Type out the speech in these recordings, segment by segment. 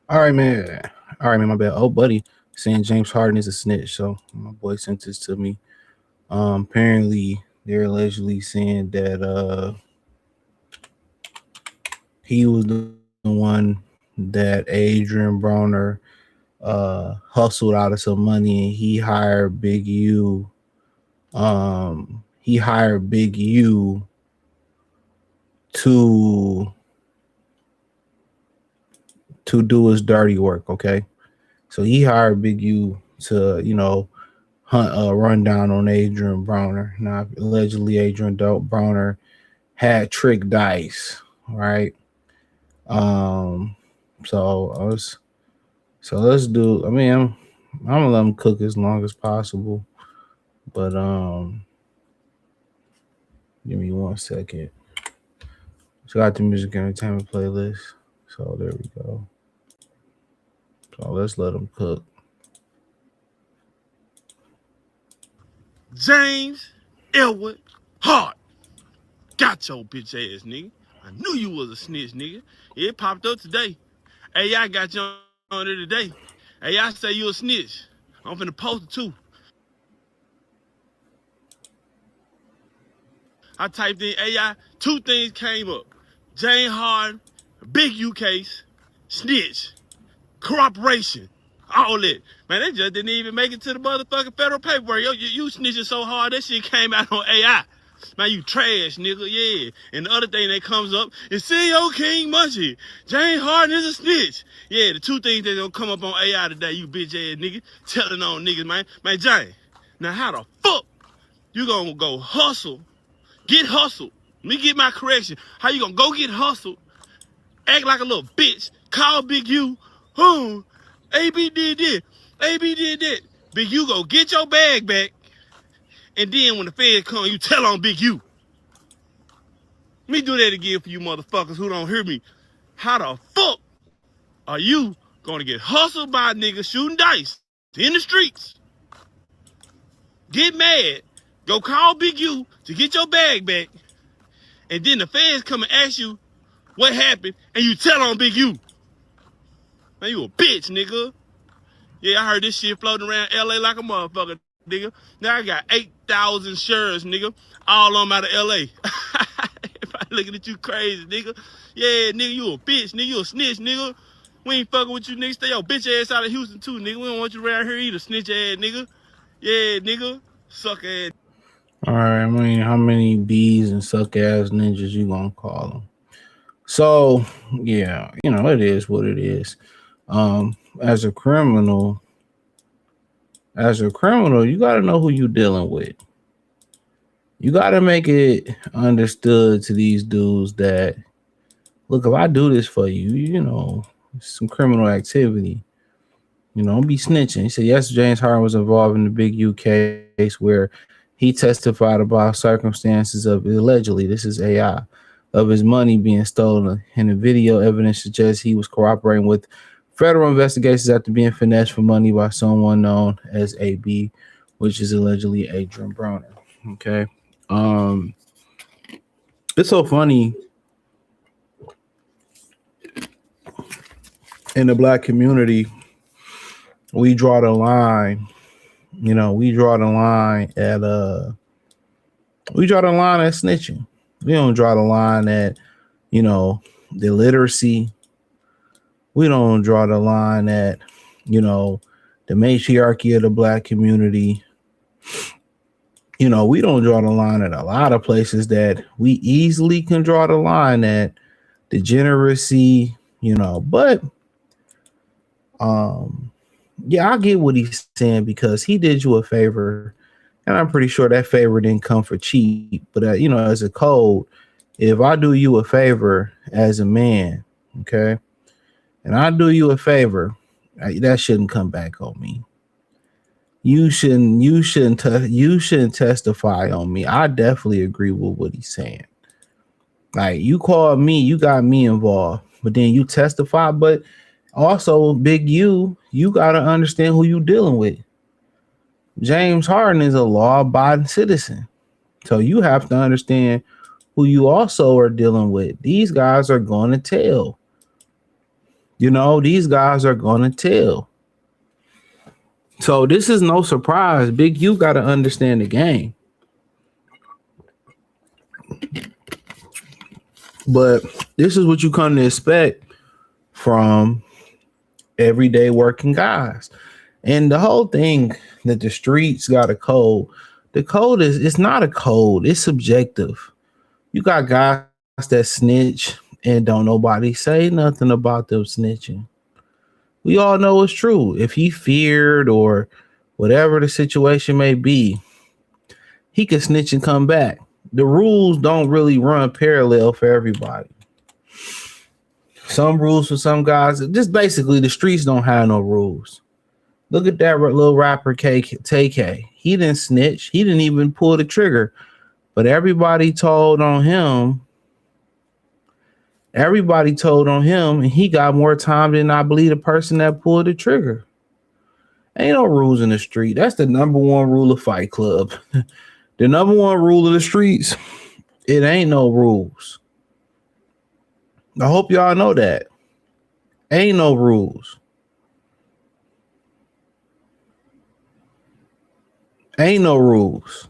All right, man. All right, man. My bad. Oh, buddy, saying James Harden is a snitch. So my boy sent this to me. Apparently they're allegedly saying that he was the one that Adrien Broner hustled out of some money, and he hired Big U. He hired Big U to do his dirty work. Okay, so he hired Big U to hunt run down on Adrien Broner. Now allegedly Adrien Broner had trick dice, right? Um, so I was so let's do. I mean, I'm gonna let him cook as long as possible, but give me 1 second. So I got the music entertainment playlist. So there we go. So let's let him cook. James Edward Hart. Got your bitch ass, nigga. I knew you was a snitch, nigga. It popped up today. AI got you on there today. AI say you a snitch. I'm finna post it too. I typed in AI, two things came up. James Harden, Big U case, snitch, corroboration, all that. Man, they just didn't even make it to the motherfucking federal paperwork. Yo, you snitching so hard, that shit came out on AI. Man, you trash, nigga, yeah. And the other thing that comes up is CEO King Munchie. James Harden is a snitch. Yeah, the two things that gonna come up on AI today, you bitch ass nigga. Telling on niggas, man. Man, James, now how the fuck you gonna go hustle, get hustled? Let me get my correction. How you gonna go get hustled, act like a little bitch, call Big U, AB did this, AB did that. Big U go get your bag back, and then when the feds come, you tell on Big U. Let me do that again for you motherfuckers who don't hear me. How the fuck are you gonna get hustled by niggas shooting dice in the streets, get mad, go call Big U to get your bag back, and then the feds come and ask you what happened, and you tell on Big U? Man, you a bitch, nigga. Yeah, I heard this shit floating around LA like a motherfucker, nigga. Now I got 8,000 shares, nigga, all on out of LA. Everybody looking at you crazy, nigga. Yeah, nigga, you a bitch, nigga. You a snitch, nigga. We ain't fucking with you, nigga. Stay your bitch ass out of Houston, too, nigga. We don't want you around here either, snitch ass, nigga. Yeah, nigga. Suck ass. All right. I mean, how many bees and suck ass ninjas you gonna call them? So yeah, it is what it is. As a criminal, you got to know who you dealing with. You got to make it understood to these dudes that, look, if I do this for you, some criminal activity. Don't be snitching. He said, yes, James Harden was involved in the Big U case where he testified about circumstances of, allegedly, this is AI, of his money being stolen. And the video evidence suggests he was cooperating with federal investigations after being finessed for money by someone known as AB, which is allegedly Adrien Broner. Okay. It's so funny in the black community. We draw the line. We draw the line at snitching. We don't draw the line at, the literacy. We don't draw the line at, the matriarchy of the black community. We don't draw the line at a lot of places that we easily can draw the line at degeneracy, but yeah, I get what he's saying because he did you a favor, and I'm pretty sure that favor didn't come for cheap. But as a code, if I do you a favor as a man, okay, and I do you a favor, that shouldn't come back on me. You shouldn't testify on me. I definitely agree with what he's saying. Like, you called me, you got me involved, but then you testify. But also, Big U, you got to understand who you dealing with. James Harden is a law-abiding citizen. So you have to understand who you also are dealing with. These guys are going to tell. You know, these guys are gonna tell. So this is no surprise. Big U got to understand the game. But this is what you come to expect from everyday working guys. And the whole thing that the streets got a code. The code is, it's not a code, it's subjective. You got guys that snitch and don't nobody say nothing about them snitching. We all know it's true. If he feared or whatever the situation may be, he can snitch and come back. The rules don't really run parallel for everybody. Some rules for some guys, just basically the streets don't have no rules. Look at that little rapper TK. He didn't snitch. He didn't even pull the trigger. But everybody told on him. Everybody told on him, and he got more time than I believe the person that pulled the trigger. Ain't no rules in the street. That's the number one rule of Fight Club. The number one rule of the streets, it ain't no rules. I hope y'all know that. Ain't no rules. Ain't no rules.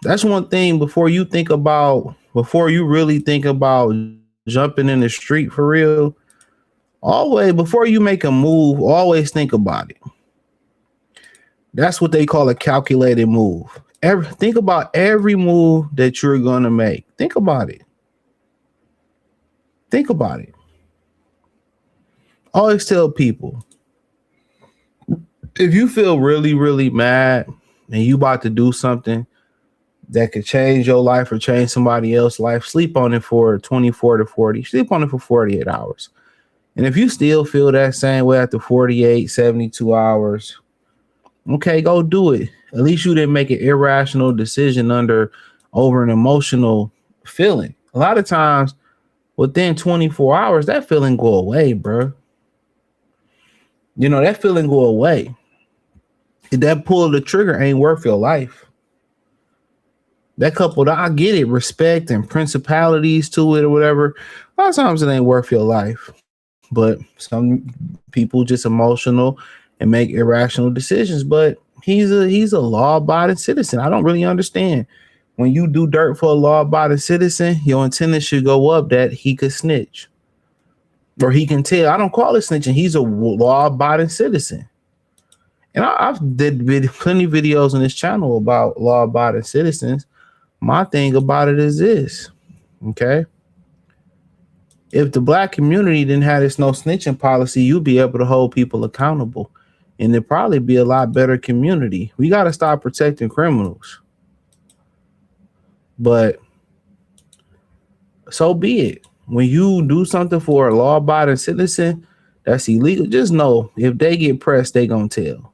That's one thing before you really think about jumping in the street for real. Always, before you make a move, always think about it. That's what they call a calculated move. Think about every move that you're going to make. Think about it. Think about it. Always tell people, if you feel really, really mad and you about to do something that could change your life or change somebody else's life, sleep on it for 24 to 40. Sleep on it for 48 hours. And if you still feel that same way after 48, 72 hours, okay, go do it. At least you didn't make an irrational decision over an emotional feeling. A lot of times, within 24 hours, that feeling go away, bro. You know, that feeling go away. That pull of the trigger ain't worth your life. That couple, I get it, respect and principalities to it or whatever. A lot of times it ain't worth your life. But some people just emotional and make irrational decisions. But he's a law-abiding citizen. I don't really understand. When you do dirt for a law-abiding citizen, your antenna should go up that he could snitch. Or he can tell. I don't call it snitching. He's a law-abiding citizen. And I've did plenty of videos on this channel about law-abiding citizens. My thing about it is this, okay? If the black community didn't have this no snitching policy, you'd be able to hold people accountable. And it'd probably be a lot better community. We got to stop protecting criminals. But so be it. When you do something for a law-abiding citizen that's illegal, just know if they get pressed, they gonna tell.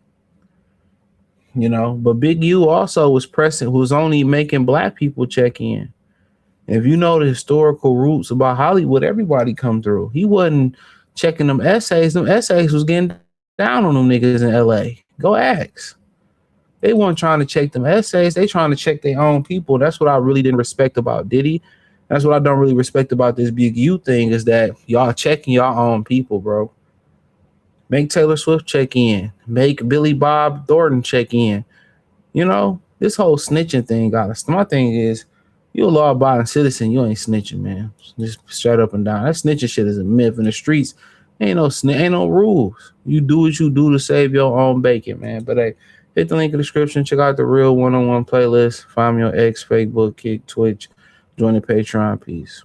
You know, but Big U also was only making black people check in. If you know the historical roots about Hollywood, everybody come through. He wasn't checking them essays. Them essays was getting down on them niggas in LA. Go ask. They weren't trying to check them essays. They trying to check their own people. That's what I really didn't respect about Diddy. That's what I don't really respect about this Big U thing is that y'all checking y'all own people, bro. Make Taylor Swift check in. Make Billy Bob Thornton check in. You know, this whole snitching thing my thing is, you a law-abiding citizen, you ain't snitching, man. Just straight up and down. That snitching shit is a myth in the streets. Ain't no rules. You do what you do to save your own bacon, man. But hey, hit the link in the description. Check out the real one-on-one playlist. Find me on X, Facebook, Kick, Twitch. Join the Patreon. Peace.